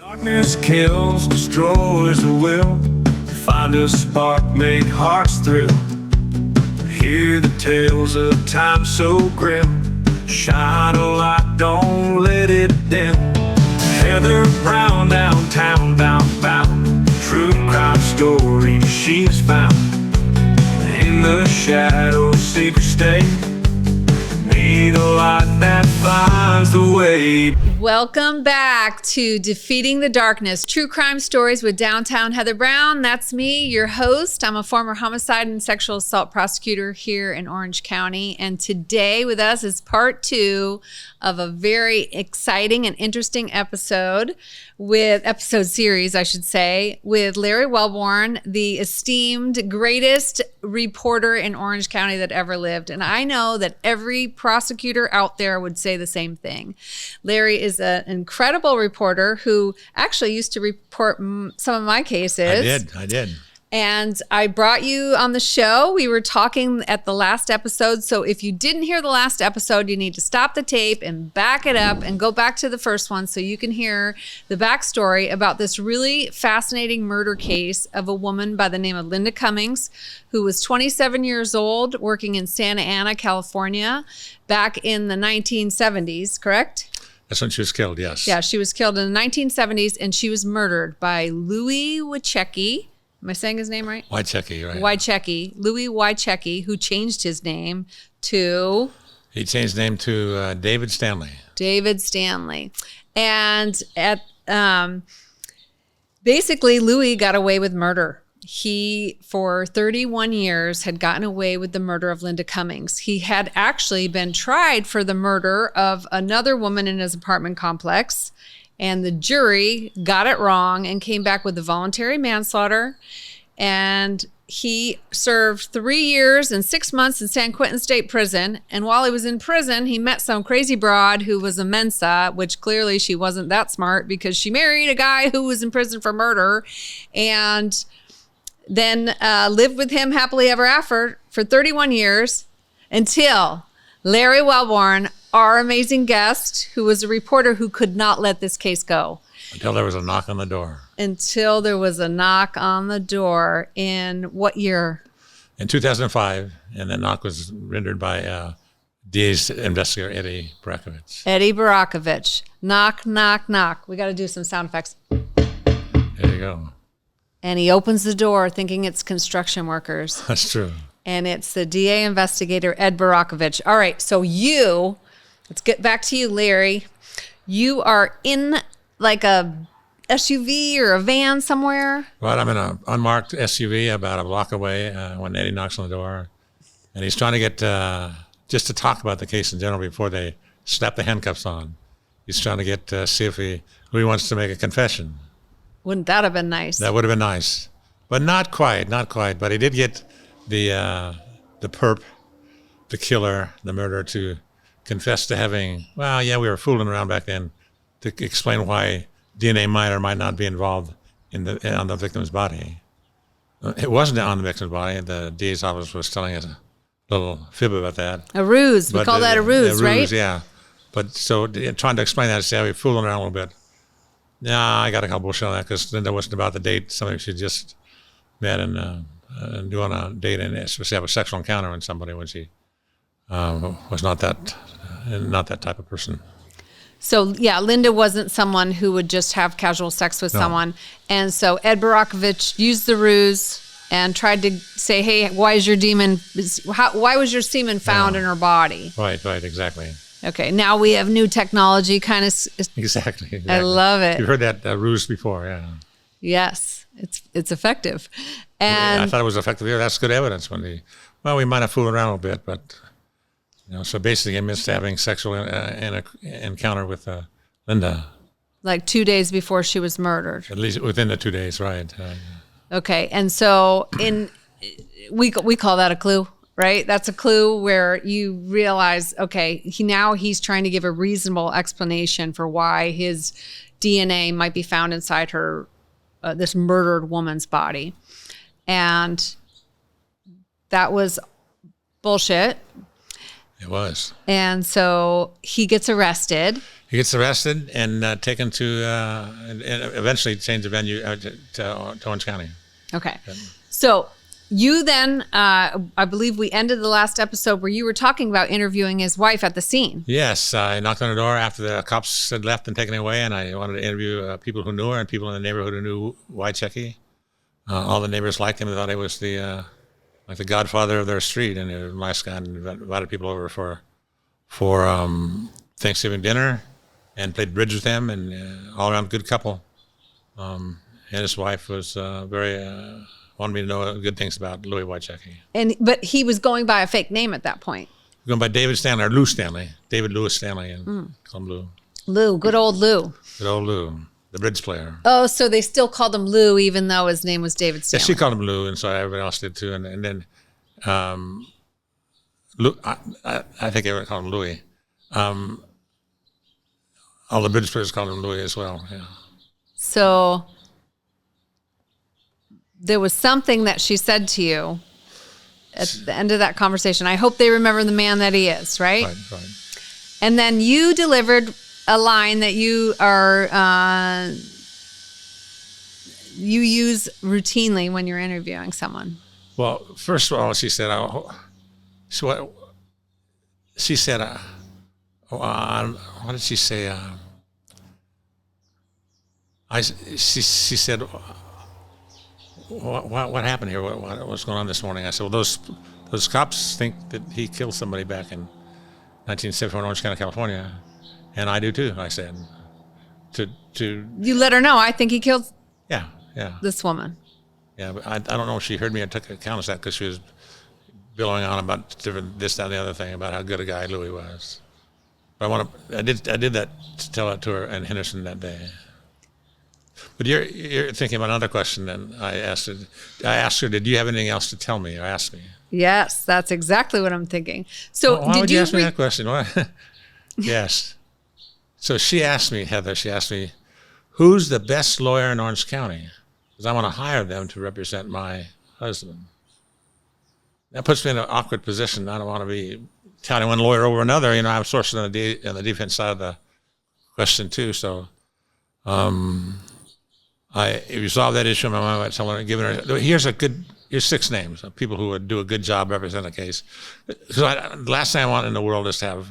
Darkness kills, destroys the will. Find a spark, make hearts thrill. Hear the tales of time so grim. Shine a light, don't let it dim. Heather Brown downtown, bound. True crime story she's found. In the shadows, secret stay. Need a light that finds the way. Welcome back to Defeating the Darkness, True Crime Stories with Downtown Heather Brown. That's me, your host. I'm a former homicide and sexual assault prosecutor here in Orange County. And today with us is part 2 of a very exciting and interesting episode series, I should say, with Larry Welborn, the esteemed greatest reporter in Orange County that ever lived. And I know that every prosecutor out there would say the same thing. Larry is an incredible reporter who actually used to report some of my cases. I did. And I brought you on the show. We were talking at the last episode. So if you didn't hear the last episode, you need to stop the tape and back it up and go back to the first one so you can hear the backstory about this really fascinating murder case of a woman by the name of Linda Cummings, who was 27 years old, working in Santa Ana, California, back in the 1970s, correct? That's when she was killed, yes. Yeah, she was killed in the 1970s, and she was murdered by Louis Wojcicki. Am I saying his name right? Wojcicki, right. Louis Wojcicki, who changed his name to... He changed his name to David Stanley. David Stanley. And basically, Louis got away with murder. He, for 31 years, had gotten away with the murder of Linda Cummings. He had actually been tried for the murder of another woman in his apartment complex, and the jury got it wrong and came back with the voluntary manslaughter. And he served 3 years and 6 months in San Quentin State Prison. And while he was in prison, he met some crazy broad who was a Mensa, which clearly she wasn't that smart because she married a guy who was in prison for murder, and then lived with him happily ever after for 31 years until Larry Welborn, our amazing guest, who was a reporter who could not let this case go. Until there was a knock on the door. Until there was a knock on the door in what year? In 2005, and that knock was rendered by DA's investigator, Eddie Barakovich. Eddie Barakovich. Knock, knock, knock. We got to do some sound effects. There you go. And he opens the door thinking it's construction workers. That's true. And it's the DA investigator, Ed Barakovich. All right, so let's get back to you, Larry. You are in like a SUV or a van somewhere? Right, I'm in an unmarked SUV about a block away when Eddie knocks on the door. And he's trying to get, just to talk about the case in general before they snap the handcuffs on. He's trying to get, see if Louis wants to make a confession. Wouldn't that have been nice? That would have been nice. But not quite. But he did get the perp, the killer, the murderer, to confess to having, we were fooling around back then, to explain why DNA might or might not be involved on the victim's body. It wasn't on the victim's body. The DA's office was telling us a little fib about that. A ruse. We call that a ruse, right? Yeah. But so trying to explain that, to say, we're fooling around a little bit. Yeah, I got a couple bullshit on that because Linda wasn't about the date, something she just met and doing a date and especially have a sexual encounter with somebody when she was not that type of person. So yeah, Linda wasn't someone who would just have casual sex with someone. And so Ed Barakovich used the ruse and tried to say, hey, why was your semen found in her body? Right, exactly. Okay, now we have new technology kind of. Exactly. I love it. You've heard that ruse before, yeah. Yes, it's effective. And I thought it was effective. Yeah, that's good evidence. We might have fooled around a little bit, but so basically he missed having sexual encounter with Linda. Like 2 days before she was murdered. At least within the 2 days, right. Okay, and so we call that a clue. Right? That's a clue where you realize, okay, he's trying to give a reasonable explanation for why his DNA might be found inside her, this murdered woman's body. And that was bullshit. It was. And so he gets arrested. He gets arrested and taken to, and eventually changed the venue to Orange County. Okay. So you then, I believe we ended the last episode where you were talking about interviewing his wife at the scene. Yes, I knocked on the door after the cops had left and taken it away, and I wanted to interview people who knew her and people in the neighborhood who knew Wychecki. All the neighbors liked him. They thought he was the like the godfather of their street, and he was a nice guy, and invited people over for Thanksgiving dinner, and played bridge with them, and all around good couple. And his wife was wanted me to know good things about Louis Wychecki. But he was going by a fake name at that point. Going by David Stanley, or Lou Stanley. David Louis Stanley, and call him Lou. Lou, good old Lou. Good old Lou, the bridge player. Oh, so they still called him Lou even though his name was David Stanley. Yeah, she called him Lou, and so everybody else did too. And then Lou, I think everyone called him Louis. All the bridge players called him Louis as well, yeah. So there was something that she said to you at the end of that conversation. I hope they remember the man that he is, right? Right. And then you delivered a line that you use routinely when you're interviewing someone. Well, first of all, she said, what did she say? She said, what happened here? What's going on this morning? I said, well, those cops think that he killed somebody back in 1974 in Orange County, California, and I do too. I said, you let her know. I think he killed. Yeah. This woman. Yeah, but I don't know if she heard me or took account of that, because she was billowing on about different this, that, and the other thing about how good a guy Louis was. But I did that to tell it to her in Henderson that day. But you're thinking about another question. Then I asked her, did you have anything else to tell me or ask me? Yes, that's exactly what I'm thinking. So why would you ask me that question? Yes. So she asked me, Heather, who's the best lawyer in Orange County? Because I want to hire them to represent my husband. That puts me in an awkward position. I don't want to be counting one lawyer over another. You know, I'm sourced on the defense side of the question too. So I resolved that issue in my mind by telling her, giving her, here's 6 names of people who would do a good job representing a case. Because the last thing I want in the world is to have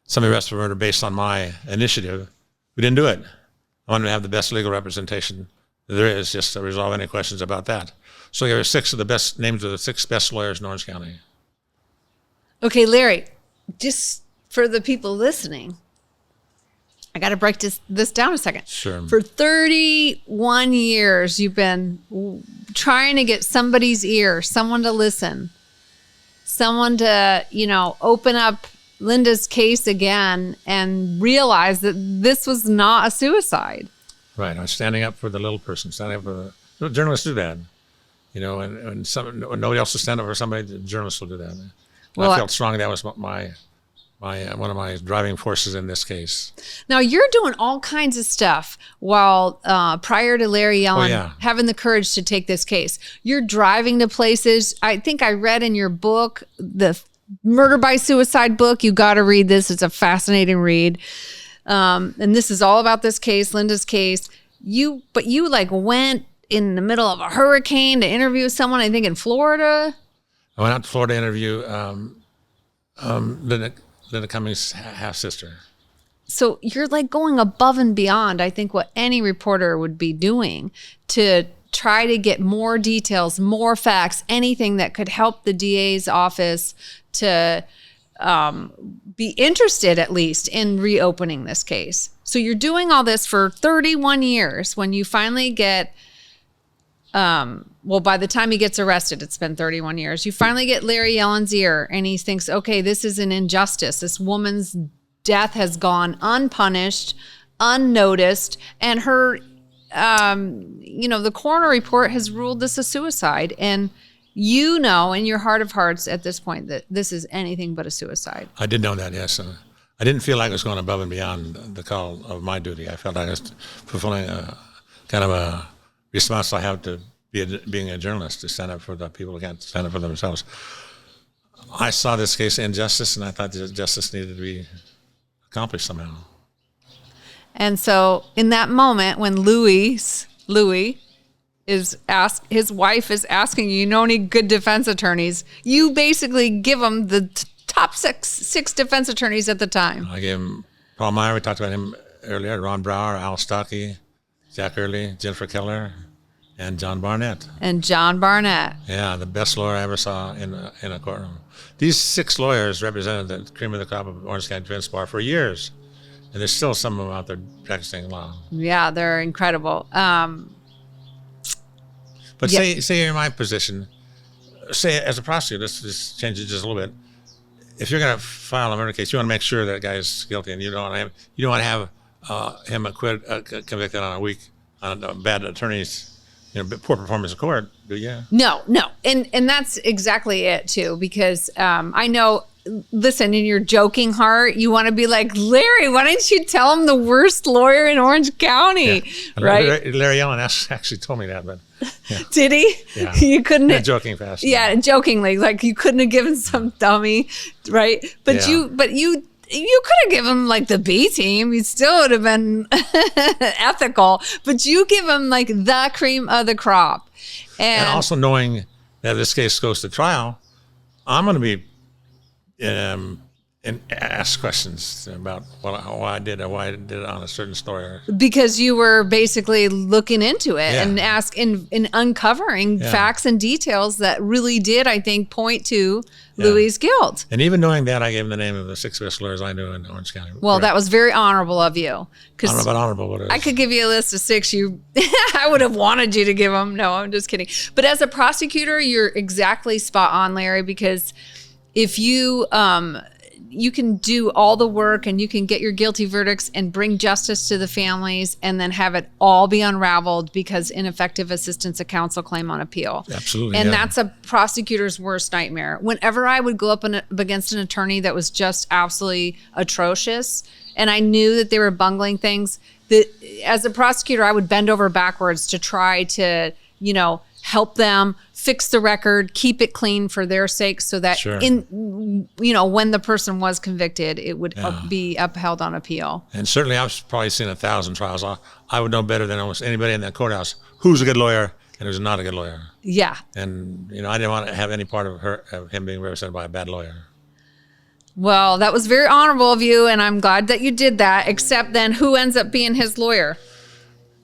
somebody arrested for murder based on my initiative. We didn't do it. I wanted to have the best legal representation there is, just to resolve any questions about that. So here are 6 of the best names of the 6 best lawyers in Orange County. Okay, Larry, just for the people listening, I got to break this down a second. Sure. For 31 years, you've been trying to get somebody's ear, someone to listen, someone to, open up Linda's case again and realize that this was not a suicide. Right. I'm standing up for the little person, standing up for the journalists do that. And when nobody else will stand up for somebody, the journalists will do that. Well, I felt strongly that was one of my driving forces in this case. Now you're doing all kinds of stuff while prior to Larry Yellen having the courage to take this case. You're driving to places. I think I read in your book, the Murder by Suicide book. You got to read this. It's a fascinating read. And this is all about this case, Linda's case. But you went in the middle of a hurricane to interview someone, I think in Florida. I went out to Florida to interview Linda Cummings' half-sister. So you're going above and beyond, I think, what any reporter would be doing to try to get more details, more facts, anything that could help the DA's office to be interested, at least, in reopening this case. So you're doing all this for 31 years. When you finally get, by the time he gets arrested, it's been 31 years. You finally get Larry Yellen's ear, and he thinks, okay, this is an injustice. This woman's death has gone unpunished, unnoticed, and her, the coroner report has ruled this a suicide. And in your heart of hearts at this point that this is anything but a suicide. I did know that, yes. I didn't feel like I was going above and beyond the call of my duty. I felt like I was fulfilling a kind of a response I have to being a journalist, to stand up for the people who can't stand up for themselves. I saw this case injustice, and I thought that justice needed to be accomplished somehow. And so in that moment when Louis is asked, his wife is asking, you know any good defense attorneys? You basically give him the top six defense attorneys at the time. I gave him Paul Meyer. We talked about him earlier. Ron Brower, Al Stockey, Jack Early, Jennifer Keller, and John Barnett. Yeah, the best lawyer I ever saw in a courtroom. These 6 lawyers represented the cream of the crop of Orange County Defense Bar for years, and there's still some of them out there practicing law. Yeah, they're incredible. But say you're in my position. Say as a prosecutor, let's just change it just a little bit. If you're going to file a murder case, you want to make sure that guy's guilty, and you don't want to have him convicted on bad attorneys. Poor performance in court, do you? No. And that's exactly it, too, because I know, listen, in your joking heart, you want to be like, Larry, why didn't you tell him the worst lawyer in Orange County, right? Larry Allen actually told me that, but... Yeah. Did he? Yeah. You couldn't... Yeah, joking fast. Yeah, jokingly, like you couldn't have given some dummy, right? But you could have given him like the B team. You still would have been ethical. But you give him like the cream of the crop. And also knowing that this case goes to trial, I'm going to be and ask questions about why I did it on a certain story. Because you were basically looking into it and uncovering facts and details that really did, I think, point to Louis' guilt. And even knowing that, I gave him the name of the 6 best lawyers I knew in Orange County. Well, that was very honorable of you. I don't know about honorable, but it is. I could give you a list of 6 I would have wanted you to give them. No, I'm just kidding. But as a prosecutor, you're exactly spot on, Larry, because if you can do all the work and you can get your guilty verdicts and bring justice to the families and then have it all be unraveled because ineffective assistance of counsel claim on appeal. Absolutely. And that's a prosecutor's worst nightmare. Whenever I would go up against an attorney that was just absolutely atrocious and I knew that they were bungling things, that as a prosecutor, I would bend over backwards to try to, help them fix the record, keep it clean for their sake so that when the person was convicted, it would be upheld on appeal. And certainly I've probably seen 1,000 trials. I would know better than almost anybody in that courthouse who's a good lawyer and who's not a good lawyer. Yeah. And, I didn't want to have any part of him being represented by a bad lawyer. Well, that was very honorable of you, and I'm glad that you did that, except then who ends up being his lawyer?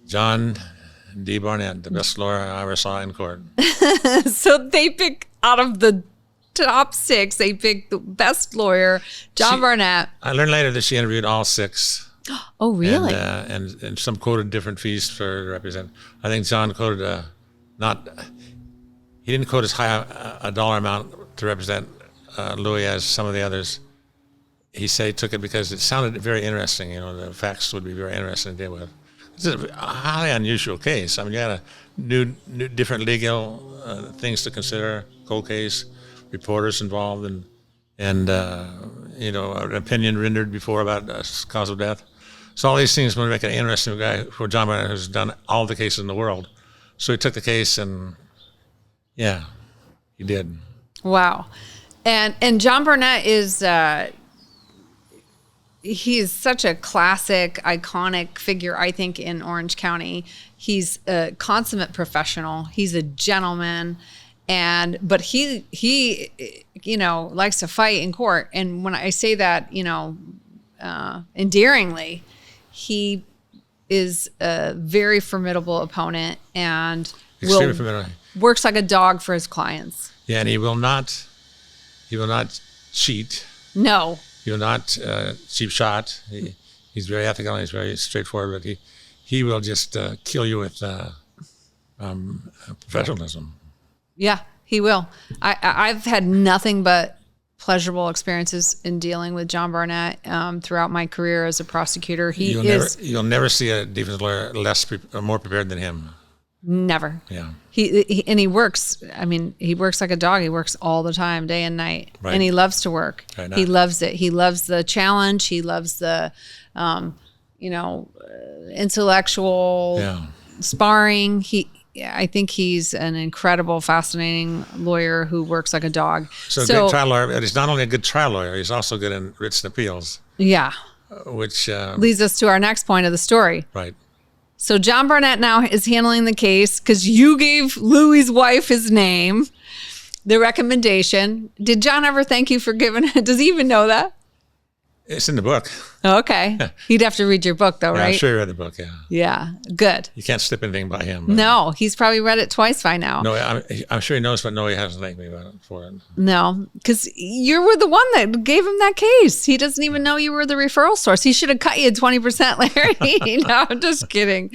John D. Barnett, the best lawyer I ever saw in court. So they pick out of the top 6, they pick the best lawyer, John Barnett. I learned later that she interviewed all 6. Oh, really? And some quoted different fees for to represent. I think John quoted he didn't quote as high a dollar amount to represent Louis as some of the others. He took it because it sounded very interesting. The facts would be very interesting to deal with. It's a highly unusual case. I mean, you got new different legal things to consider. Cold case, reporters involved, and an opinion rendered before about cause of death. So all these things would make an interesting guy for John Barnett, who's done all the cases in the world. So he took the case, and he did. Wow, and John Barnett is. He's such a classic, iconic figure, I think, in Orange County. He's a consummate professional. He's a gentleman, but he likes to fight in court. And when I say that, endearingly, he is a very formidable opponent and works like a dog for his clients. Yeah, and he will not cheat. No. He will not cheap shot. He's very ethical and he's very straightforward, but he will just kill you with professionalism. Yeah, he will. I've had nothing but pleasurable experiences in dealing with John Barnett throughout my career as a prosecutor. You'll never see a defense lawyer more prepared than him. Never. Yeah. He works. I mean, he works like a dog. He works all the time, day and night, right. And he loves to work. Right. He loves it. He loves the challenge. He loves the, intellectual sparring. I think he's an incredible, fascinating lawyer who works like a dog. So a good trial lawyer. But he's not only a good trial lawyer. He's also good in writs and appeals. Yeah. which leads us to our next point of the story. right. So John Barnett now is handling the case because you gave Louie's wife his name, the recommendation. Did John ever thank you for giving it? Does he even know that? It's in the book. Okay. He'd have to read your book though, Yeah, right? I'm sure you read the book. Yeah. Yeah. Good. You can't slip anything by him. But No, he's probably read it twice by now. No, I'm sure he knows, but no, he hasn't thanked me for it. No, because you were the one that gave him that case. He doesn't even know you were the referral source. He should have cut you 20%, Larry. No, I'm just kidding.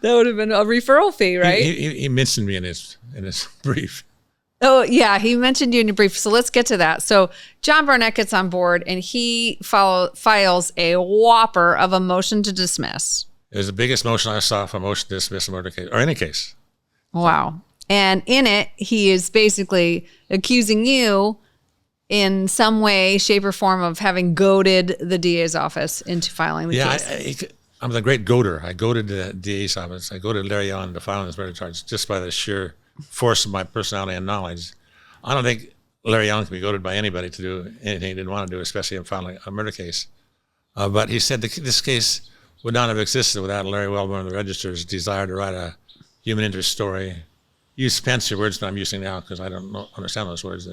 That would have been a referral fee, right? He mentioned me in his brief. Oh, yeah. He mentioned you in your brief. So let's get to that. So John Barnett gets on board and he files a whopper of a motion to dismiss. It was the biggest motion I saw for a motion to dismiss a murder case or any case. Wow. And in it, he is basically accusing you in some way, shape, or form of having goaded the DA's office into filing the case. I'm the great goader. I goaded the DA's office. I goaded Larry on to filing this murder charge just by the sheer force of my personality and knowledge. I don't think Larry Young can be goaded by anybody to do anything he didn't want to do, especially in filing a murder case. But he said this case would not have existed without Larry Welborn, the Register's desire to write a human interest story. Use fancy words that I'm using now because I don't understand those words.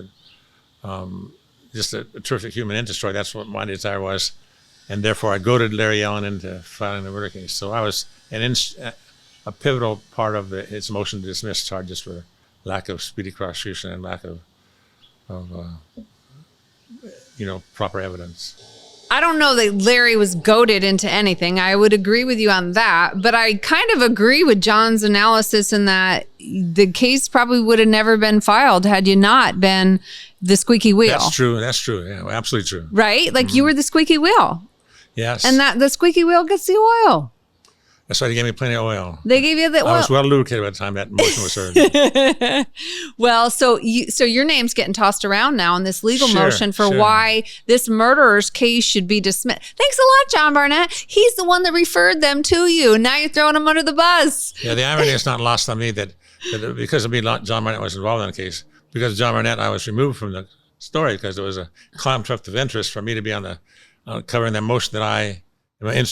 Just a terrific human interest story. That's what my desire was. And therefore, I goaded Larry Young into filing the murder case. So I was a pivotal part of its motion to dismiss charges for lack of speedy prosecution and lack of proper evidence. I don't know that Larry was goaded into anything. I would agree with you on that, but I kind of agree with John's analysis in that the case probably would have never been filed had you not been the squeaky wheel. That's true. Yeah, absolutely true. Right? Like you were the squeaky wheel. Yes. And that the squeaky wheel gets the oil. That's why they gave me plenty of oil. They gave you the oil. I was well lubricated by the time that motion was heard. Well, so your name's getting tossed around now in this legal motion for sure. why this murderer's case should be dismissed. Thanks a lot, John Barnett. He's the one that referred them to you. Now you're throwing him under the bus. Yeah, the irony is not lost on me that because of me, John Barnett was involved in the case. Because of John Barnett, I was removed from the story because there was a conflict of interest for me to be on the covering that motion that I am an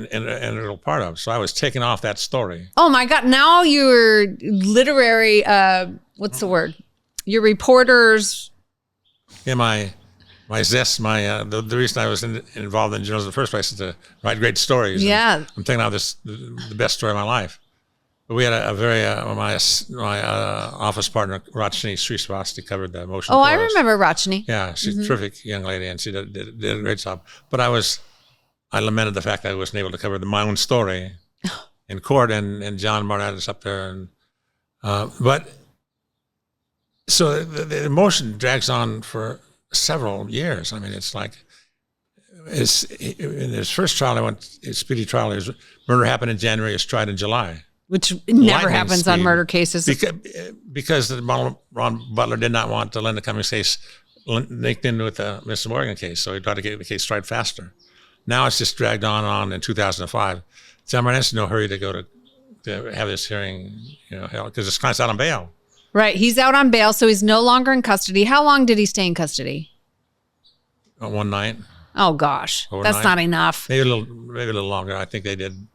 integral part of. So I was taken off that story. Oh my God. Now you're literary, what's the word? Your reporters. Yeah, my zest, the reason I was involved in journalism in the first place is to write great stories. Yeah. I'm taking out the best story of my life. But we had a very, my office partner, Rachni Srisvasti, covered the motion. Oh, for I us. remember Rachni. Yeah, she's a terrific young lady, and she did a great job. But I lamented the fact that I wasn't able to cover my own story in court, and John Barnett is up there. And but so the motion drags on for several years. I mean, it's like in his first trial, his speedy trial. His murder happened in January. He was tried in July. Which never Lightning happens speed. on murder cases. Because Ron Butler did not want the Linda Cummings case linked in with the Mr. Morgan case, so he tried to get the case tried faster. Now it's just dragged on and on in 2005. John Barnett's in no hurry to go to have this hearing, because it's kind of out on bail. Right. He's out on bail, so he's no longer in custody. How long did he stay in custody? One night. Oh, gosh. Overnight. That's not enough. Maybe a little longer. I think they did.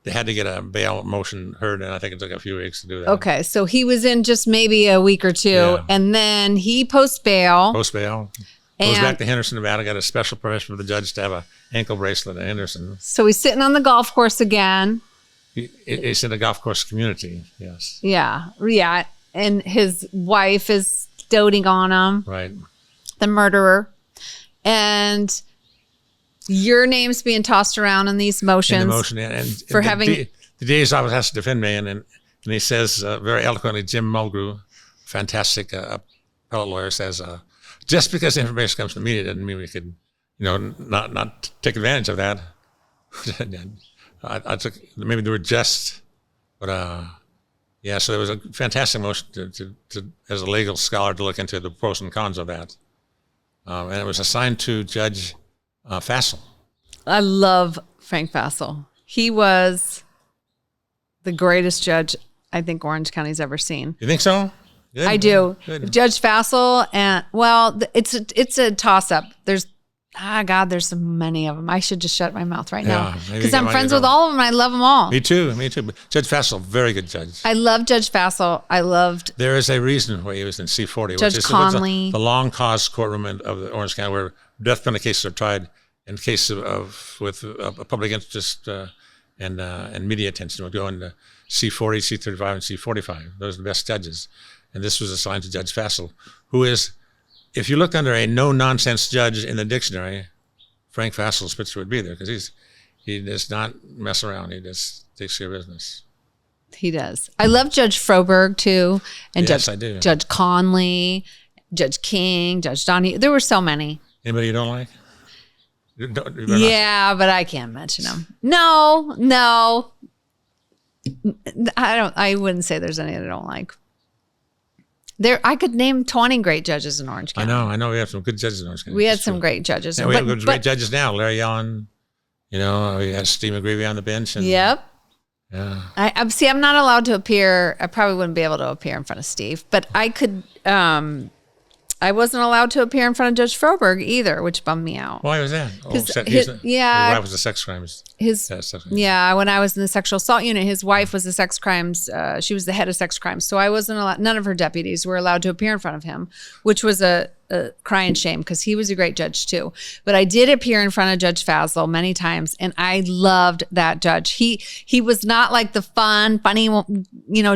They had to get a bail motion heard, and I think it took a few weeks to do that. Okay, so he was in just maybe a week or two, Yeah. and then he post bail. Post bail. Goes back to Henderson, Nevada, got a special permission from the judge to have an ankle bracelet at Henderson. So he's sitting on the golf course again. He's in the golf course community, yes. Yeah, and his wife is doting on him, Right. the murderer. And your name's being tossed around in these motions. In the motion, and for the having... the DA's office has to defend me, and he says very eloquently, Jim Mulgrew, fantastic appellate lawyer, says, just because information comes to the media doesn't mean we could, not take advantage of that. I took maybe the word just, but yeah. So there was a fantastic motion to as a legal scholar to look into the pros and cons of that, and it was assigned to Judge Fassel. I love Frank Fassel. He was the greatest judge I think Orange County's ever seen. You think so? Good. I do. Good. Judge Fassel, and it's a toss up. God, there's so many of them. I should just shut my mouth right Yeah, now maybe because get I'm one friends of with your all of them. I love them all. Me too. But Judge Fassel, very good judge. I love Judge Fassel. I loved There is a reason why he was in C-40, Judge which is Conley. the long cause courtroom of the Orange County, where death penalty cases are tried in cases with a public interest and media attention. Would go into C-40, C-35, and C-45. Those are the best judges. And this was assigned to Judge Fassel, who is, if you looked under a no-nonsense judge in the dictionary, Frank Fassel's picture would be there, because he does not mess around. He just takes care of business. He does. I love Judge Froberg too, and Yes, I do. Judge Conley, Judge King, Judge Donnie. There were so many. Anybody you don't like? You better Yeah, but I can't mention them. No, I don't. I wouldn't say there's any that I don't like. I could name 20 great judges in Orange County. I know. We have some good judges in Orange County. We had It's some true. great judges. Yeah, we have great judges now. Larry Allen, we had Steve McGreevy on the bench. And, Yep. Yeah. I see. I'm not allowed to appear. I probably wouldn't be able to appear in front of Steve, but I could. I wasn't allowed to appear in front of Judge Froberg either, which bummed me out. Why was that? His His wife was a sex crimes. Yeah, when I was in the sexual assault unit, his wife was the sex crimes. She was the head of sex crimes, so I wasn't allowed. None of her deputies were allowed to appear in front of him, which was a crying shame because he was a great judge too. But I did appear in front of Judge Fassel many times, and I loved that judge. He was not like the funny,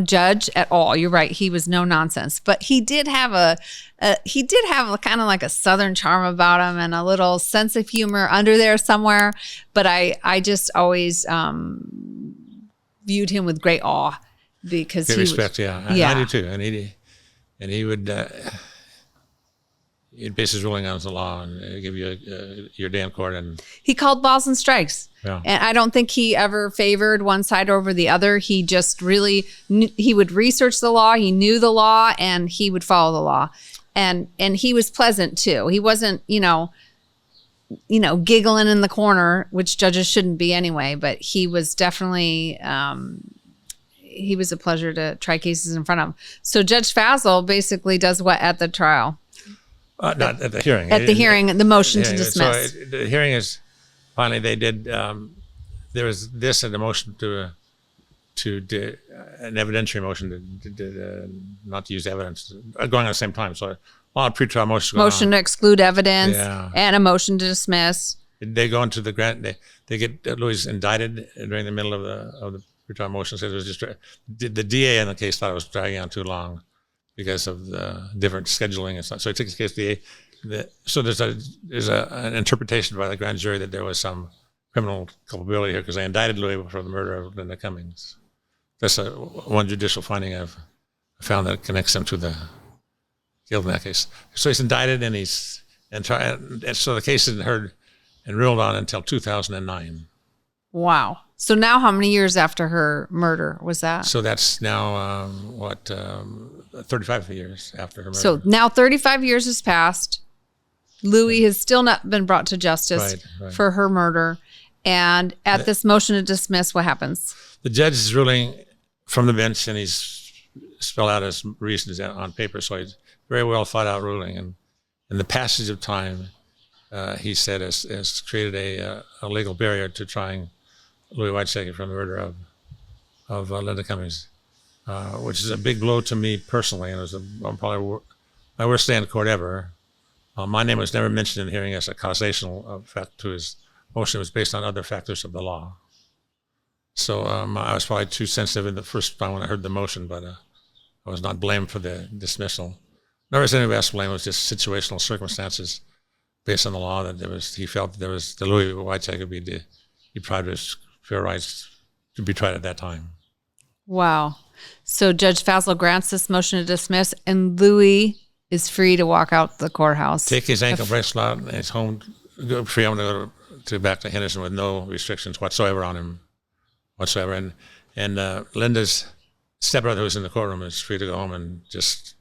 judge at all. You're right. He was no nonsense, but he did have a kind of like a Southern charm about him and a little sense of humor under there somewhere. But I just always viewed him with great awe because Great respect, yeah. I do too. And he would he'd base his ruling on the law and give you your day in court. And he called balls and strikes. Yeah. And I don't think he ever favored one side over the other. He just really he would research the law. He knew the law and he would follow the law. And he was pleasant too. He wasn't, giggling in the corner, which judges shouldn't be anyway, but he was definitely, he was a pleasure to try cases in front of him. So Judge Fassel basically does what at the trial? Not at the hearing. At the hearing, the motion to dismiss. So the hearing is, finally they did, there was this and the motion to an evidentiary motion to not to use evidence going on at the same time. So a lot of pretrial motions going motion on. to exclude evidence Yeah. and a motion to dismiss. They go into the grant. They get Louis indicted during the middle of the pretrial motion. So it was just the DA in the case thought it was dragging on too long because of the different scheduling and stuff. So he took his case. So there's an interpretation by the grand jury that there was some criminal culpability here because they indicted Louis for the murder of Linda Cummings. That's one judicial finding I've found that connects him to the guilt in that case. So he's indicted and so the case isn't heard and ruled on until 2009. Wow. So now how many years after her murder was that? So that's now 35 years after her murder. So now 35 years has passed. Louis has still not been brought to justice Right. for her murder. And at this motion to dismiss, what happens? The judge is ruling from the bench, and he's spelled out his reasons on paper. So he's very well thought out ruling. And in the passage of time, he said, has created a legal barrier to trying Louis Whiteshaker from the murder of Linda Cummings, which is a big blow to me personally, and it was probably my worst day in court ever. My name was never mentioned in the hearing as a causational fact to his motion. It was based on other factors of the law. So I was probably too sensitive in the first time when I heard the motion, but I was not blamed for the dismissal. Nor was anybody else blamed. It was just situational circumstances based on the law that he felt that there was the Louis Whiteshaker be deprived of his fair rights to be tried at that time. Wow. So Judge Fassel grants this motion to dismiss, and Louis is free to walk out the courthouse. Take his ankle bracelet out and he's home, free home to go back to Henderson with no restrictions whatsoever on him. And Linda's stepbrother, who's in the courtroom, is free to go home and just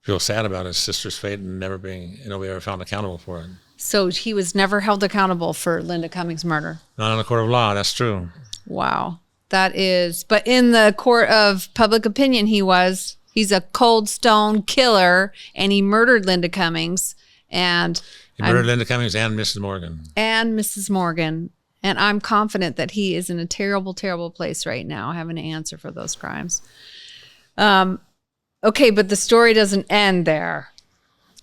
feel sad about his sister's fate and never being, ever found accountable for it. So he was never held accountable for Linda Cummings' murder. Not in the court of law, that's true. Wow. That is, but in the court of public opinion, he's a cold stone killer, and he murdered Linda Cummings. And He murdered Linda Cummings and Mrs. Morgan. And Mrs. Morgan. And I'm confident that he is in a terrible, terrible place right now, having to answer for those crimes. Okay, but the story doesn't end there.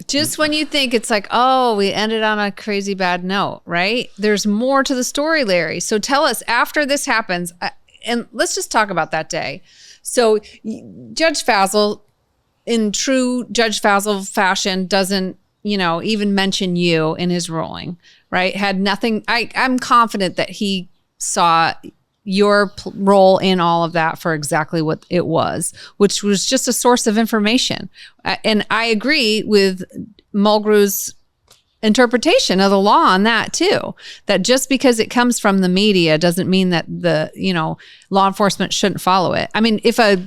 Just when you think it's like, oh, we ended on a crazy bad note, right? There's more to the story, Larry. So tell us, after this happens, and let's just talk about that day. So Judge Fazel, in true Judge Fazel fashion, doesn't, even mention you in his ruling, right? Had nothing. I'm confident that he saw your role in all of that for exactly what it was, which was just a source of information. And I agree with Mulgrew's interpretation of the law on that too, that just because it comes from the media doesn't mean that the, law enforcement shouldn't follow it. I mean, if a,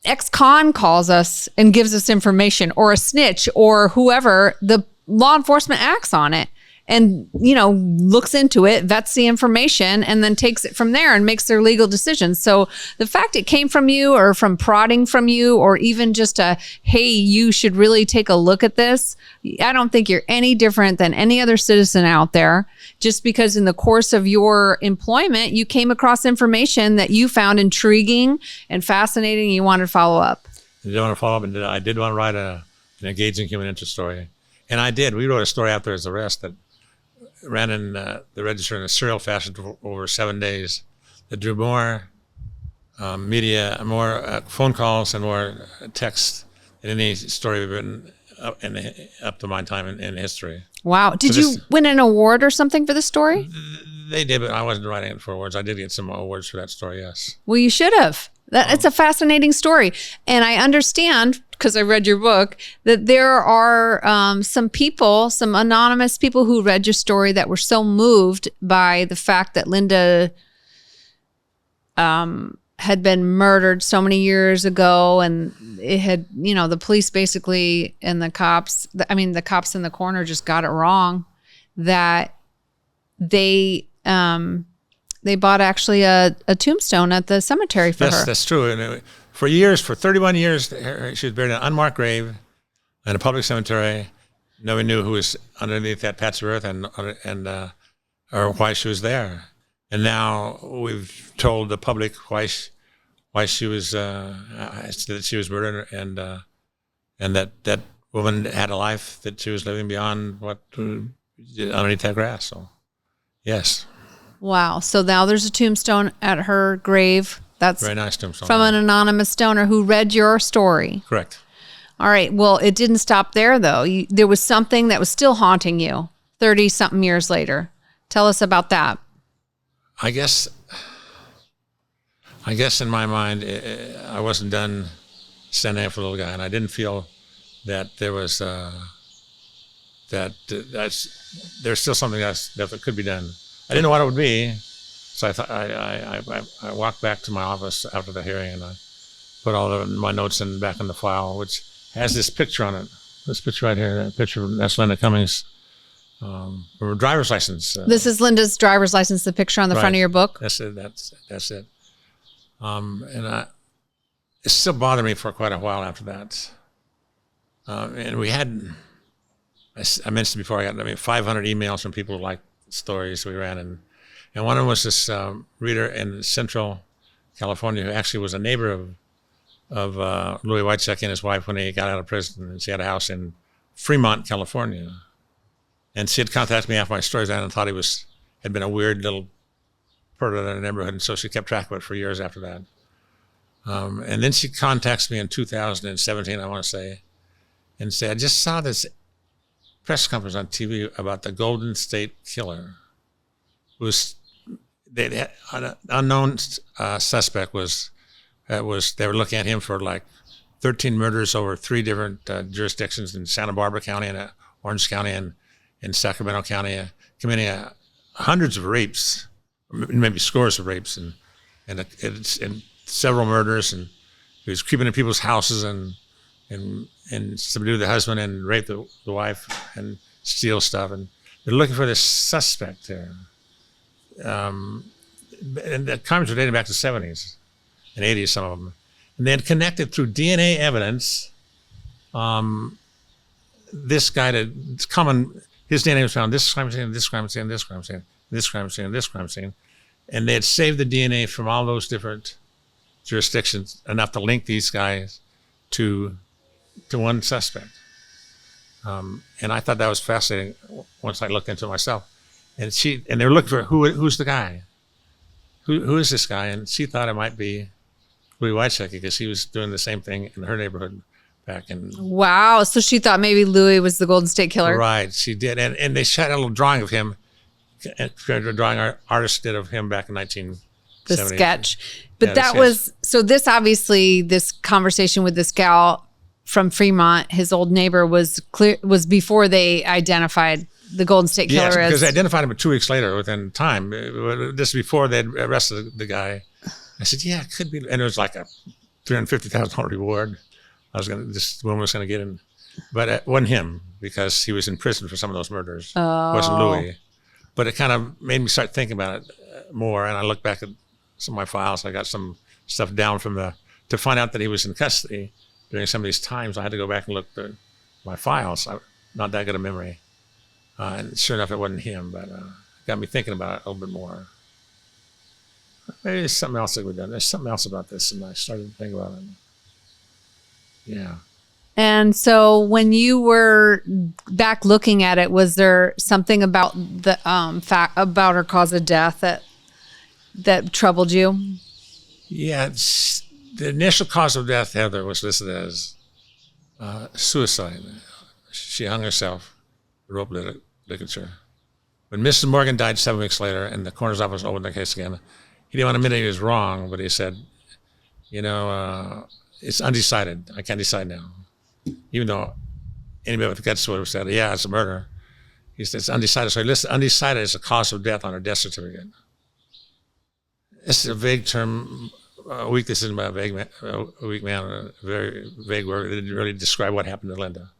ex-con calls us and gives us information, or a snitch or whoever, the law enforcement acts on it and, looks into it, vets the information, and then takes it from there and makes their legal decisions. So the fact it came from you, or from prodding from you, or even just a, hey, you should really take a look at this, I don't think you're any different than any other citizen out there, just because in the course of your employment, you came across information that you found intriguing and fascinating, and you wanted to follow up. I did want to follow up, and I did want to write an engaging human interest story. And I did. We wrote a story after his arrest that ran in the Register in a serial fashion for over 7 days, that drew more media, more phone calls, and more text than any story we've written up to my time in history. Wow. Did you win an award or something for the story? They did, but I wasn't writing it for awards. I did get some awards for that story, yes. Well, you should have. It's a fascinating story. And I understand, because I read your book, that there are some people, some anonymous people who read your story that were so moved by the fact that Linda had been murdered so many years ago, and it had, the police basically, and the cops in the corner just got it wrong, that they bought actually a tombstone at the cemetery for her. Yes, that's true. And for years, for 31 years, she was buried in an unmarked grave in a public cemetery. Nobody knew who was underneath that patch of earth or why she was there. And now we've told the public why she was that she was murdered, and that woman had a life that she was living beyond what underneath that grass. So, yes. Wow. So now there's a tombstone at her grave. That's very nice tombstone from an anonymous donor who read your story. Correct. All right. Well, it didn't stop there, though. There was something that was still haunting you 30-something years later. Tell us about that. I guess in my mind, I wasn't done standing up for the little guy, and I didn't feel that there was there's still something that could be done. I didn't know what it would be, so I thought I walked back to my office after the hearing, and I put all of my notes back in the file, which has this picture on it. This picture right here, that picture, that's Linda Cummings. Her driver's license. This is Linda's driver's license, the picture on the front of your book? That's it. That's it. And it still bothered me for quite a while after that. And we had, I mentioned before, I got 500 emails from people who liked stories we ran. And one of them was this reader in Central California who actually was a neighbor of Louis Whitesec and his wife when he got out of prison. And she had a house in Fremont, California. And she had contacted me after my stories and thought he had been a weird little person in the neighborhood, and so she kept track of it for years after that. And then she contacts me in 2017, I want to say, and said, I just saw this press conference on TV about the Golden State Killer. An unknown suspect they were looking at him for like 13 murders over 3 different jurisdictions in Santa Barbara County and Orange County and in Sacramento County, committing hundreds of rapes, maybe scores of rapes, and several murders, and he was creeping into people's houses and subdue the husband and rape the wife and steal stuff, and they're looking for this suspect there. And the crimes were dating back to the 70s and 80s, some of them, and they had connected through DNA evidence this guy it's common. His DNA was found this crime scene, this crime scene, this crime scene, this crime scene, this crime scene, and they had saved the DNA from all those different jurisdictions enough to link these guys to one suspect. And I thought that was fascinating once I looked into it myself. And they were looking for who's the guy, who is this guy, and she thought it might be Louis Whitechecky because he was doing the same thing in her neighborhood back in. Wow. So she thought maybe Louis was the Golden State Killer. Right, she did, and they shot a little drawing of him. A drawing artist did of him back in 1970. The sketch, but Yeah, that was so. This obviously, this conversation with this gal from Fremont, his old neighbor, was before they identified the Golden State Killer. Yes, because as, they identified him 2 weeks later within time. This is before they'd arrested the guy. I said, yeah, it could be. And it was like a $350,000 reward. This woman was going to get in. But it wasn't him because he was in prison for some of those murders. Oh. It wasn't Louis. But it kind of made me start thinking about it more. And I looked back at some of my files. I got some stuff down to find out that he was in custody during some of these times. I had to go back and look at my files. Not that good a memory. And sure enough, it wasn't him, but it got me thinking about it a little bit more. Maybe there's something else that we've done. There's something else about this, and I started to think about it. Yeah. And so when you were back looking at it, was there something about the fact about her cause of death that troubled you? Yeah, the initial cause of death, Heather, was listed as suicide. She hung herself, rope ligature. When Mrs. Morgan died 7 weeks later, and the coroner's office opened the case again, he didn't want to admit he was wrong, but he said, it's undecided. I can't decide now. Even though anybody with the guts would have said, yeah, it's a murder. He said it's undecided. So he listed undecided as a cause of death on her death certificate. This is a vague term. Weak decision by a weak man, a very vague word. It didn't really describe what happened to Linda.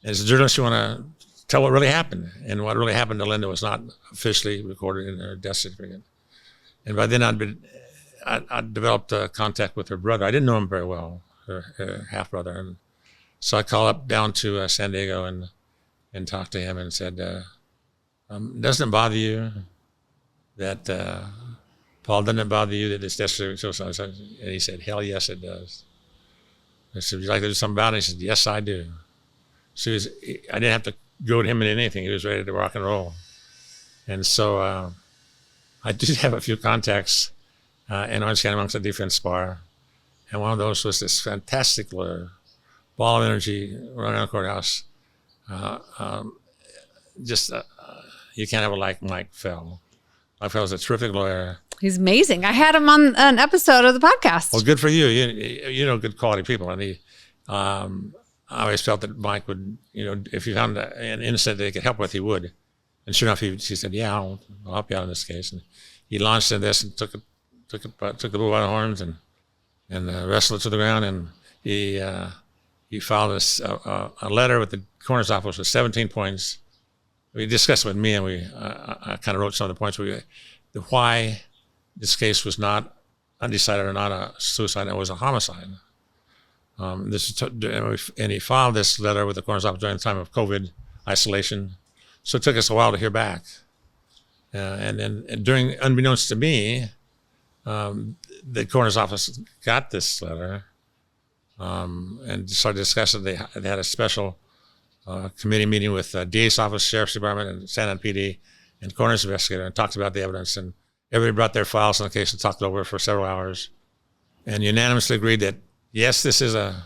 As a journalist, you want to tell what really happened. And what really happened to Linda was not officially recorded in her death certificate. And by then I'd developed contact with her brother. I didn't know him very well, her half-brother. And so I called up down to San Diego and talked to him and said, doesn't it bother you that, Paul, doesn't it bother you that this death certificate? And he said, hell yes, it does. I said, would you like to do something about it? He said, yes, I do. So I didn't have to go to him in anything. He was ready to rock and roll. And so I did have a few contacts in Orange County amongst the defense bar. And one of those was this fantastic lawyer, ball of energy, running around the courthouse. You can't have a like Mike Fell. Mike Fell is a terrific lawyer. He's amazing. I had him on an episode of the podcast. Well, good for you. You know good quality people. And I always felt that Mike would, if he found an innocent that he could help with, he would. And sure enough, he said, yeah, I'll help you out in this case. And he launched in this and took the bull by the horns and wrestled it to the ground. And he filed a letter with the coroner's office with 17 points. We discussed it with me, and I kind of wrote some of the points. Why this case was not undecided or not a suicide, it was a homicide. And he filed this letter with the coroner's office during the time of COVID isolation. So it took us a while to hear back. And then unbeknownst to me, the coroner's office got this letter and started discussing. They had a special committee meeting with DA's office, Sheriff's Department, and San Juan PD, and coroner's investigator, and talked about the evidence. And everybody brought their files on the case and talked it over for several hours, and unanimously agreed that yes, this is a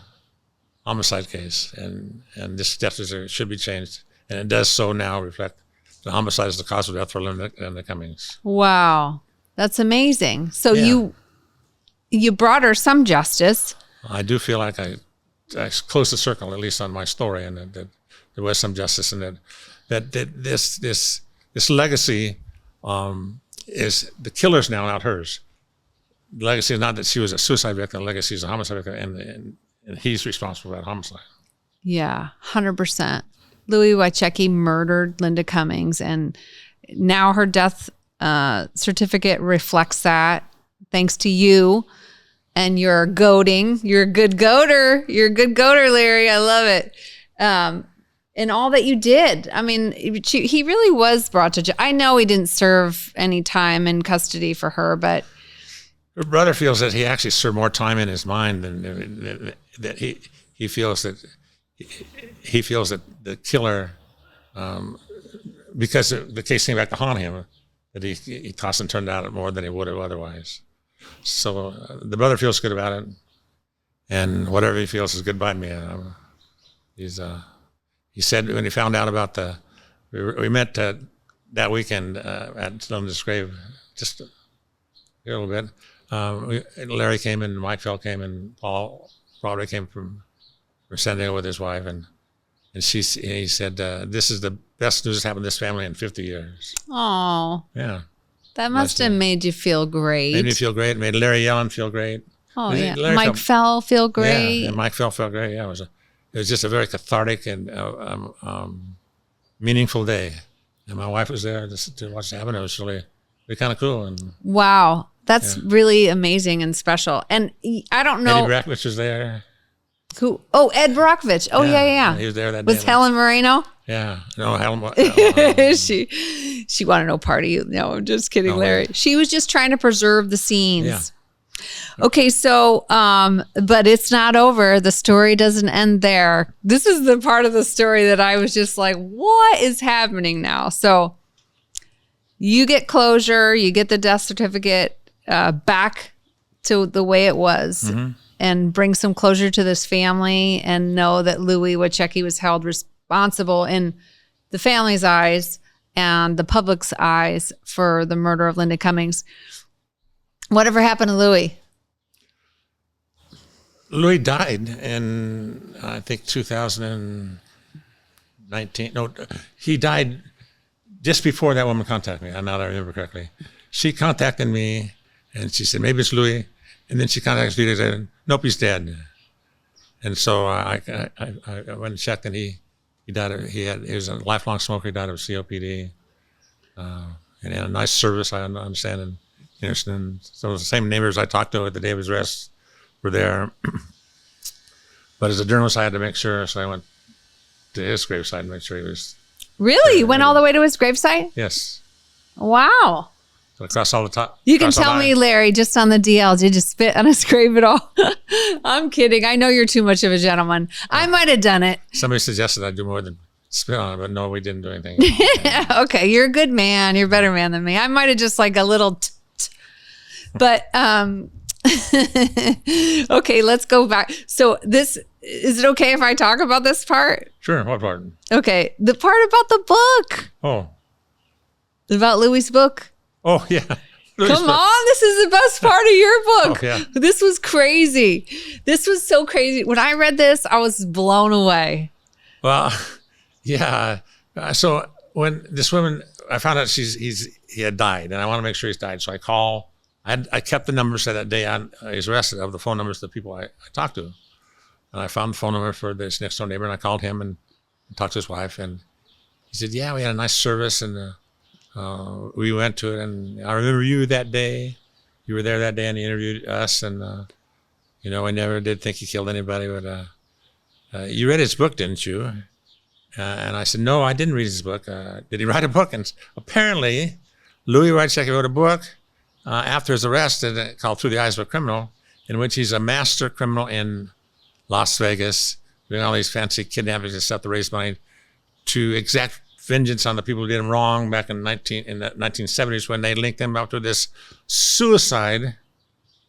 homicide case, and this death certificate should be changed, and it does so now reflect the homicide as the cause of death for Linda Cummings. Wow, that's amazing. So Yeah. you brought her some justice. I do feel like I closed the circle, at least on my story, and that there was some justice, and that this legacy is the killer's now, not hers. The legacy is not that she was a suicide victim. The legacy is a homicide victim, and he's responsible for that homicide. Yeah, 100%. Louis Whitechecky murdered Linda Cummings, and now her death certificate reflects that. Thanks to you and your goading. You're a good goater. You're a good goater, Larry. I love it. and all that you did. I mean, he really was brought to. I know he didn't serve any time in custody for her, but her brother feels that he actually served more time in his mind than that he feels that the killer, because the case came back to haunt him, that he tossed and turned out more than he would have otherwise. So the brother feels good about it, and whatever he feels is good by me. He said when he found out about we met that weekend at Linda's grave, just a little bit. Larry came and Mike Fell came and Paul Broadway came from San Diego with his wife, and he said, "This is the best news that's happened to this family in 50 years." Oh, yeah, that must have made you feel great. Made me feel great. Made Larry Yellen feel great. Oh yeah, Mike Fell feel great. Yeah, and Mike Fell felt great. Yeah, it was just a very cathartic and meaningful day. And my wife was there to watch it happen. It was really kind of cool. And wow, that's really amazing and special. And I don't know. Eddie Brackovich was there. Who? Oh, Ed Brockovich. Oh, yeah. He was there that day. Was Helen Moreno? Yeah. No, Helen. She wanted no party. No, I'm just kidding, Larry. She was just trying to preserve the scenes. Yeah. Okay, so, but it's not over. The story doesn't end there. This is the part of the story that I was just like, what is happening now? So you get closure, you get the death certificate back to the way it was, and bring some closure to this family, and know that Louis Wachecki was held responsible in the family's eyes and the public's eyes for the murder of Linda Cummings. Whatever happened to Louis? Louis died in, I think, 2019. No, he died just before that woman contacted me. Now that I remember correctly. She contacted me, and she said, maybe it's Louis. And then she contacted me and said, nope, he's dead. And so I went and checked, and he died. He was a lifelong smoker. He died of COPD. And he had a nice service, I understand, in Houston. So the same neighbors I talked to at the day of his arrest were there. But as a journalist, I had to make sure, so I went to his gravesite and make sure he was. Really? You went all the way to his gravesite? Yes. Wow. So across all the top. You can tell me, Larry, just on the DL, did you spit on his grave at all? I'm kidding. I know you're too much of a gentleman. I might have done it. Somebody suggested I do more than spit on it, but no, we didn't do anything. Okay, you're a good man. You're a better man than me. I might have just like a little but okay, let's go back. So is it okay if I talk about this part? Sure, what part? Okay, the part about the book. Oh. About Louis' book. Oh, yeah. Come on, this is the best part of your book. Oh, yeah. This was crazy. This was so crazy. When I read this, I was blown away. Well, yeah. So when this woman, I found out he had died, and I want to make sure he's died. So I kept the numbers that day he was arrested, of the phone numbers of the people I talked to. And I found the phone number for this next door neighbor, and I called him and talked to his wife. And he said, yeah, we had a nice service, and we went to it. And I remember you that day. You were there that day, and he interviewed us. And, I never did think he killed anybody. But you read his book, didn't you? And I said, no, I didn't read his book. Did he write a book? And apparently, Louis Wachecki wrote a book after his arrest called Through the Eyes of a Criminal, in which he's a master criminal in Las Vegas, doing all these fancy kidnappings and stuff to raise money to exact vengeance on the people who did him wrong back in the 1970s, when they linked him up to this suicide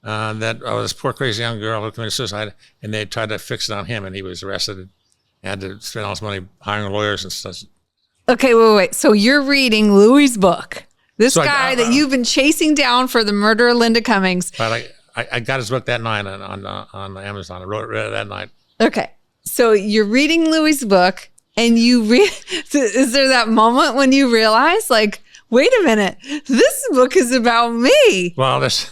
this poor crazy young girl who committed suicide, and they tried to fix it on him, and he was arrested and had to spend all his money hiring lawyers and stuff. Okay, wait. So you're reading Louis' book. This guy that you've been chasing down for the murder of Linda Cummings. But I got his book that night on Amazon. I read it that night. Okay. So you're reading Louis' book, and is there that moment when you realize, like, wait a minute, this book is about me? Well, the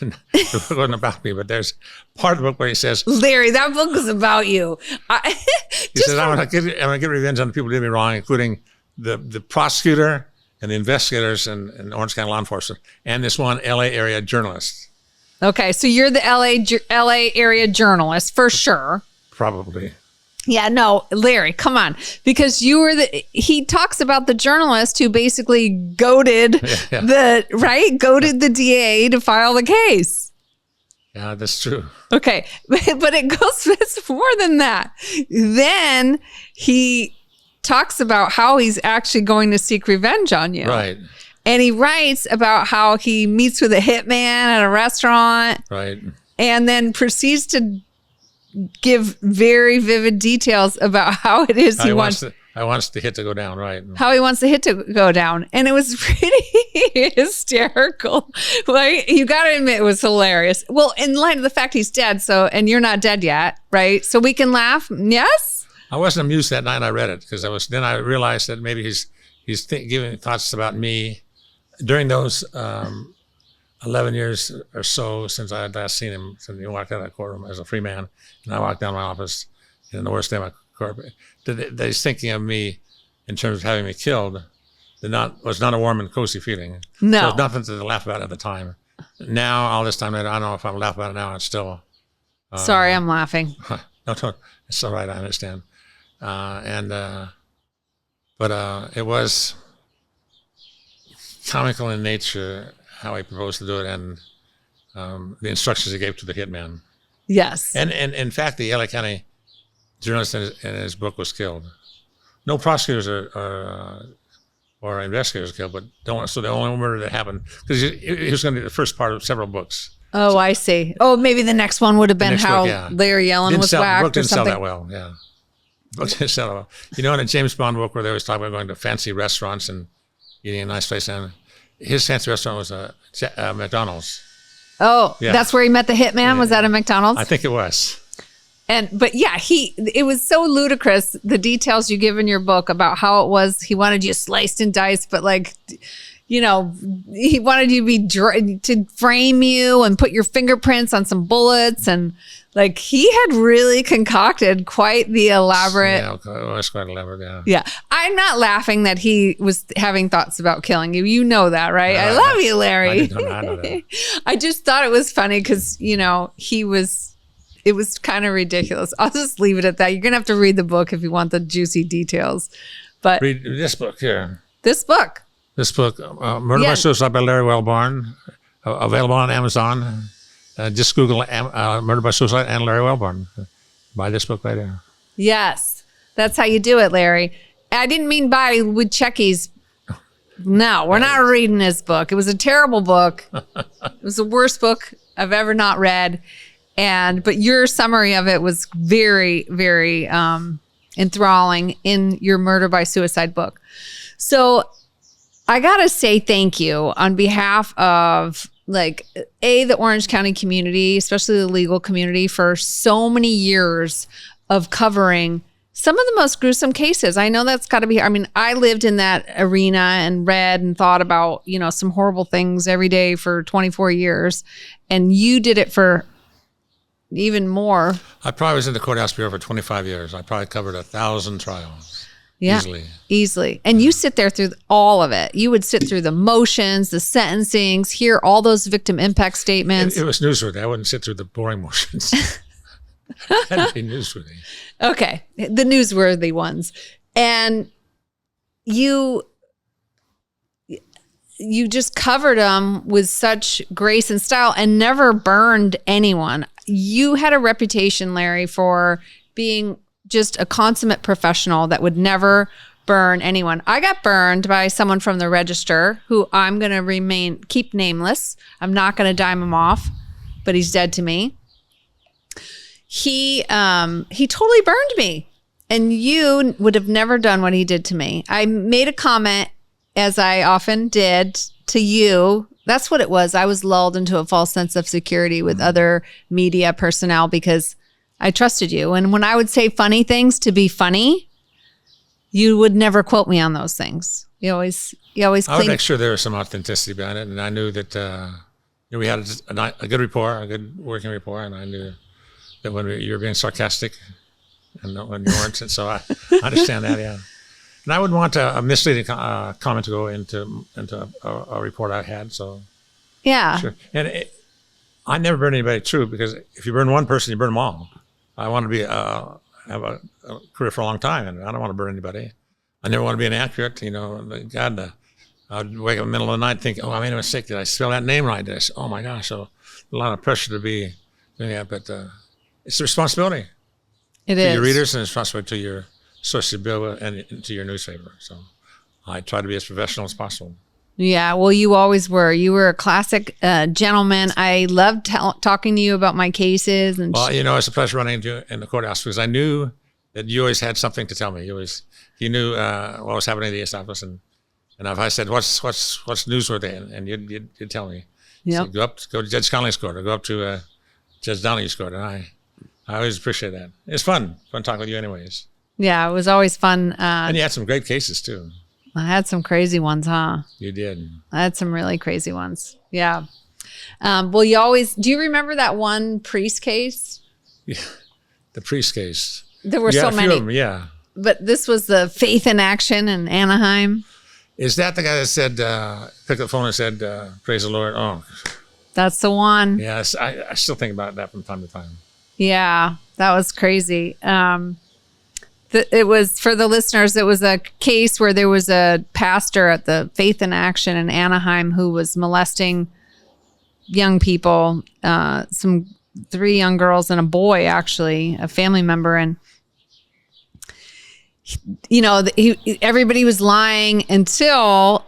book wasn't about me, but there's part of the book where he says, Larry, that book is about you. He says, I'm going to get revenge on the people who did me wrong, including the prosecutor and the investigators and Orange County law enforcement, and this one LA area journalist. Okay, so you're the LA area journalist for sure. Probably. Yeah, no, Larry, come on. Because he talks about the journalist who basically goaded goaded the DA to file the case. Yeah, that's true. Okay. But it's more than that. Then he talks about how he's actually going to seek revenge on you. Right. And he writes about how he meets with a hitman at a restaurant. Right. And then proceeds to give very vivid details about how it is he wants the hit to go down, right? How he wants the hit to go down. And it was pretty hysterical. Like, you got to admit, it was hilarious. Well, in light of the fact he's dead, and you're not dead yet, right? So we can laugh. Yes? I wasn't amused that night I read it because then I realized that maybe he's giving thoughts about me during those 11 years or so since I had last seen him, since he walked out of that courtroom as a free man, and I walked down my office in the worst day of my career. That he's thinking of me in terms of having me killed. Was not a warm and cozy feeling. No. So it was nothing to laugh about at the time. Now, all this time later, I don't know if I'm laughing about it now. It's still. Sorry, I'm laughing. No, it's all right. I understand. But it was comical in nature how he proposed to do it, and the instructions he gave to the hitman. Yes. And in fact, the LA County journalist in his book was killed. No prosecutors or investigators were killed, but so the only murder that happened, because he was going to be the first part of several books. Oh, I see. Oh, maybe the next one would have been how Larry Yellen was whacked the book didn't or something. sell that well, yeah. The book didn't sell that well. You know, in a James Bond book where they always talk about going to fancy restaurants and eating a nice place, and his fancy restaurant was McDonald's. Oh, yeah. That's where he met the hitman? Yeah. Was that a McDonald's? I think it was. But yeah, it was so ludicrous, the details you give in your book about how it was. He wanted you sliced and diced, but he wanted you to frame you and put your fingerprints on some bullets. And he had really concocted quite the elaborate. Yeah, it was quite elaborate, yeah. Yeah. I'm not laughing that he was having thoughts about killing you. You know that, right? I love you, Larry. I know that. I just thought it was funny because, it was kind of ridiculous. I'll just leave it at that. You're going to have to read the book if you want the juicy details. But read this book here. This book, Murder by Suicide by Larry Welborn, available on Amazon. Just Google Murder by Suicide and Larry Welborn. Buy this book right here. Yes, that's how you do it, Larry. I didn't mean buy with checkies. No, we're not reading this book. It was a terrible book. It was the worst book I've ever not read. But your summary of it was very, very enthralling in your Murder by Suicide book. So I got to say thank you on behalf of the Orange County community, especially the legal community, for so many years of covering some of the most gruesome cases. I know that's got to be, I lived in that arena and read and thought about, some horrible things every day for 24 years. And you did it for even more. I probably was in the courthouse bureau for 25 years. I probably covered 1,000 trials. Yeah, easily. And you sit there through all of it. You would sit through the motions, the sentencings, hear all those victim impact statements. It was newsworthy. I wouldn't sit through the boring motions. That'd be newsworthy. Okay, the newsworthy ones. And you just covered them with such grace and style and never burned anyone. You had a reputation, Larry, for being just a consummate professional that would never burn anyone. I got burned by someone from the Register who I'm going to keep nameless. I'm not going to dime him off, but he's dead to me. He totally burned me, and you would have never done what he did to me. I made a comment, as I often did, to you. That's what it was. I was lulled into a false sense of security with other media personnel because I trusted you. And when I would say funny things to be funny, you would never quote me on those things. You always I would make sure there was some authenticity behind it, and I knew that we had a good rapport, a good working rapport, and I knew that when you were being sarcastic and when you weren't, and so I understand that, yeah. And I wouldn't want a misleading comment to go into a report I had, so yeah. Sure. And I never burn anybody true, because if you burn one person, you burn them all. I want to be have a career for a long time, and I don't want to burn anybody. I never want to be inaccurate. God, I'd wake up in the middle of the night and think, oh, I made a mistake. Did I spell that name right? Did I say, oh my gosh, so a lot of pressure to be doing that, but it's a responsibility. It to is. your readers and it's responsibility to your social bill and to your newspaper. So I try to be as professional as possible. Yeah, well, you always were. You were a classic gentleman. I loved talking to you about my cases. And well, it's a pleasure running into you in the courthouse because I knew that you always had something to tell me. You knew what was happening in the East Office, and if I said what's newsworthy, and you'd tell me. Yep. So go to Judge Connolly's court, or go up to Judge Donahue's court, and I always appreciate that. It's fun talking with you, anyways. Yeah, it was always fun. And you had some great cases too. I had some crazy ones, huh? You did. I had some really crazy ones. Yeah. Well, do you remember that one priest case? Yeah, the priest case. There were Yeah, so a few many. of them, yeah. But this was the Faith in Action in Anaheim. Is that the guy that said, picked up the phone and said, praise the Lord? Oh, That's the one. yes. I still think about that from time to time. Yeah, that was crazy. It was, for the listeners, it was a case where there was a pastor at the Faith in Action in Anaheim who was molesting young people, 3 young girls and a boy, actually, a family member. And, everybody was lying until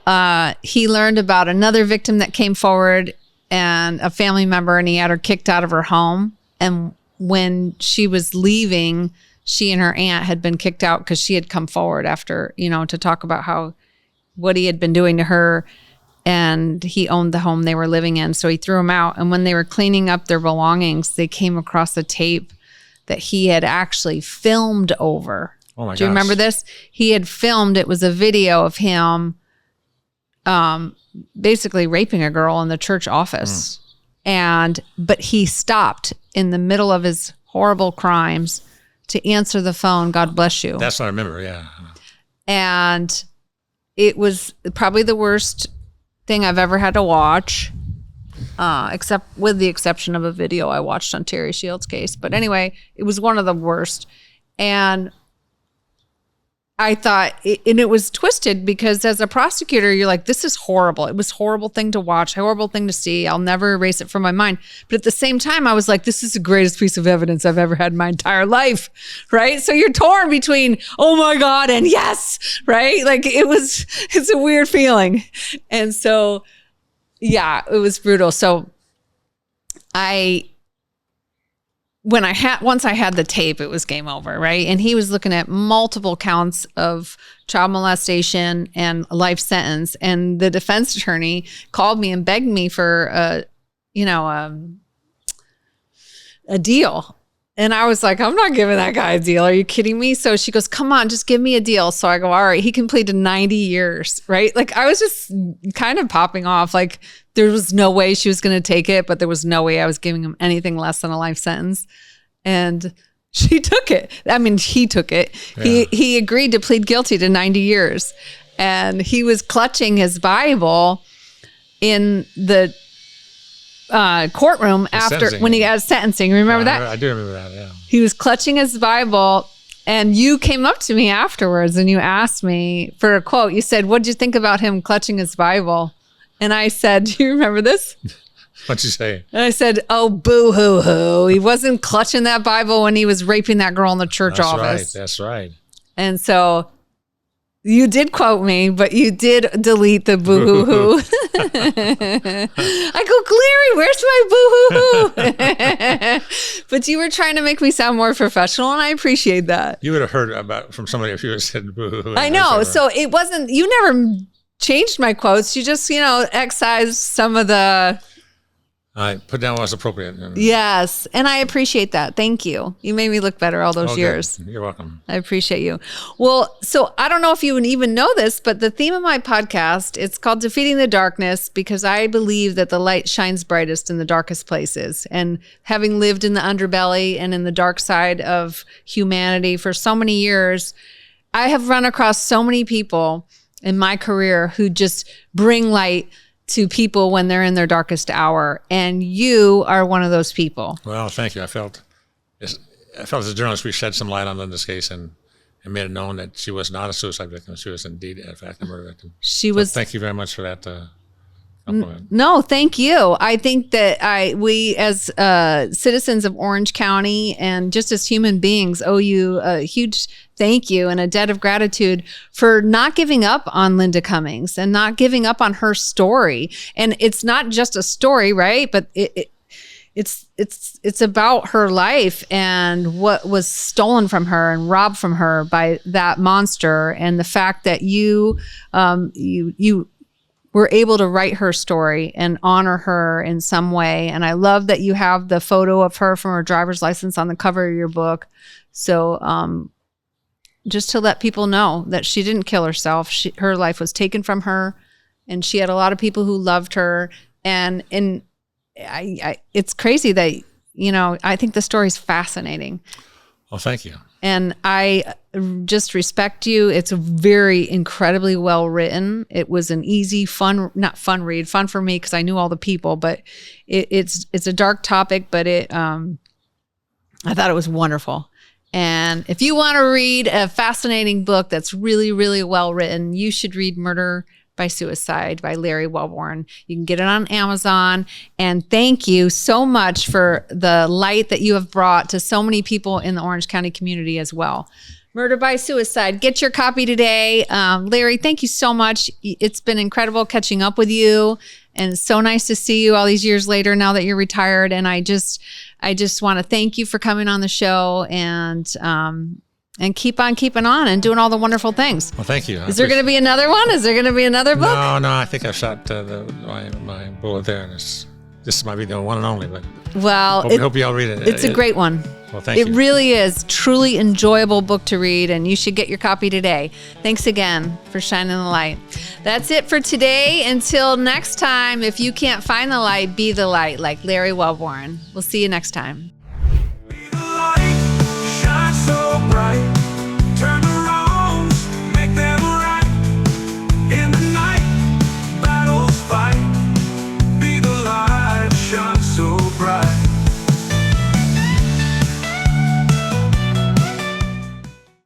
he learned about another victim that came forward and a family member, and he had her kicked out of her home. And when she was leaving, she and her aunt had been kicked out because she had come forward after, to talk about what he had been doing to her. And he owned the home they were living in. So he threw them out. And when they were cleaning up their belongings, they came across a tape that he had actually filmed over. Oh my gosh. Do you remember this? He had filmed, it was a video of him basically raping a girl in the church office. But he stopped in the middle of his horrible crimes to answer the phone. God bless you. That's what I remember, yeah. And it was probably the worst thing I've ever had to watch, except with the exception of a video I watched on Terry Shields' case. But anyway, it was one of the worst. And I thought, and it was twisted because as a prosecutor, you're like, this is horrible. It was a horrible thing to watch, horrible thing to see. I'll never erase it from my mind. But at the same time, I was like, this is the greatest piece of evidence I've ever had in my entire life, right? So you're torn between, oh my God, and yes, right? Like it's a weird feeling. And so, yeah, it was brutal. So once I had the tape, it was game over, right? And he was looking at multiple counts of child molestation and a life sentence. And the defense attorney called me and begged me for a deal. And I was like, I'm not giving that guy a deal. Are you kidding me? So she goes, come on, just give me a deal. So I go, all right. He completed 90 years, right? Like I was just kind of popping off. Like there was no way she was going to take it, but there was no way I was giving him anything less than a life sentence. And she took it. I mean, he took it. Yeah. He agreed to plead guilty to 90 years. And he was clutching his Bible in the courtroom after when he got sentencing. Remember that? I do remember that, yeah. He was clutching his Bible, and you came up to me afterwards and you asked me for a quote. You said, what'd you think about him clutching his Bible? And I said, do you remember this? What'd you say? And I said, oh, boo-hoo-hoo. He wasn't clutching that Bible when he was raping that girl in the church office. That's right. And so you did quote me, but you did delete the boo-hoo-hoo. I go, Larry, where's my boo-hoo-hoo? But you were trying to make me sound more professional, and I appreciate that. You would have heard from somebody if you had said boo-hoo. I know. So it wasn't, you never changed my quotes. You just, excised some of the... I put down what's appropriate. Yes. And I appreciate that. Thank you. You made me look better all those years. You're welcome. I appreciate you. Well, so I don't know if you would even know this, but the theme of my podcast, it's called Defeating the Darkness, because I believe that the light shines brightest in the darkest places. And having lived in the underbelly and in the dark side of humanity for so many years, I have run across so many people in my career who just bring light to people when they're in their darkest hour. And you are one of those people. Well, thank you. I felt I felt as a journalist we shed some light on Linda's case and made it known that she was not a suicide victim. She was indeed, in fact, a murder victim. Thank you very much for that compliment. No, thank you. I think that we as citizens of Orange County and just as human beings owe you a huge thank you and a debt of gratitude for not giving up on Linda Cummings and not giving up on her story. And it's not just a story, right? But it's about her life and what was stolen from her and robbed from her by that monster, and the fact that you were able to write her story and honor her in some way. And I love that you have the photo of her from her driver's license on the cover of your book. So just to let people know that she didn't kill herself. Her life was taken from her, and she had a lot of people who loved her. And it's crazy that, I think the story's fascinating. Well, thank you. And I just respect you. It's very incredibly well written. It was an easy, fun read, fun for me because I knew all the people, but it's a dark topic, but I thought it was wonderful. And if you want to read a fascinating book that's really, really well written, you should read Murder by Suicide by Larry Welborn. You can get it on Amazon. And thank you so much for the light that you have brought to so many people in the Orange County community as well. Murder by Suicide. Get your copy today. Larry, thank you so much. It's been incredible catching up with you. And it's so nice to see you all these years later now that you're retired. And I just want to thank you for coming on the show and keep on keeping on and doing all the wonderful things. Well, thank you. Is there going to be another one? Is there going to be another book? No, I think I've shot my bullet there. And this might be the one and only, but hope you all read it. It's a great one. Well, thank you. It really is truly enjoyable book to read, and you should get your copy today. Thanks again for shining the light. That's it for today. Until next time, if you can't find the light, be the light, like Larry Welborn. We'll see you next time. Be the light, shine so bright.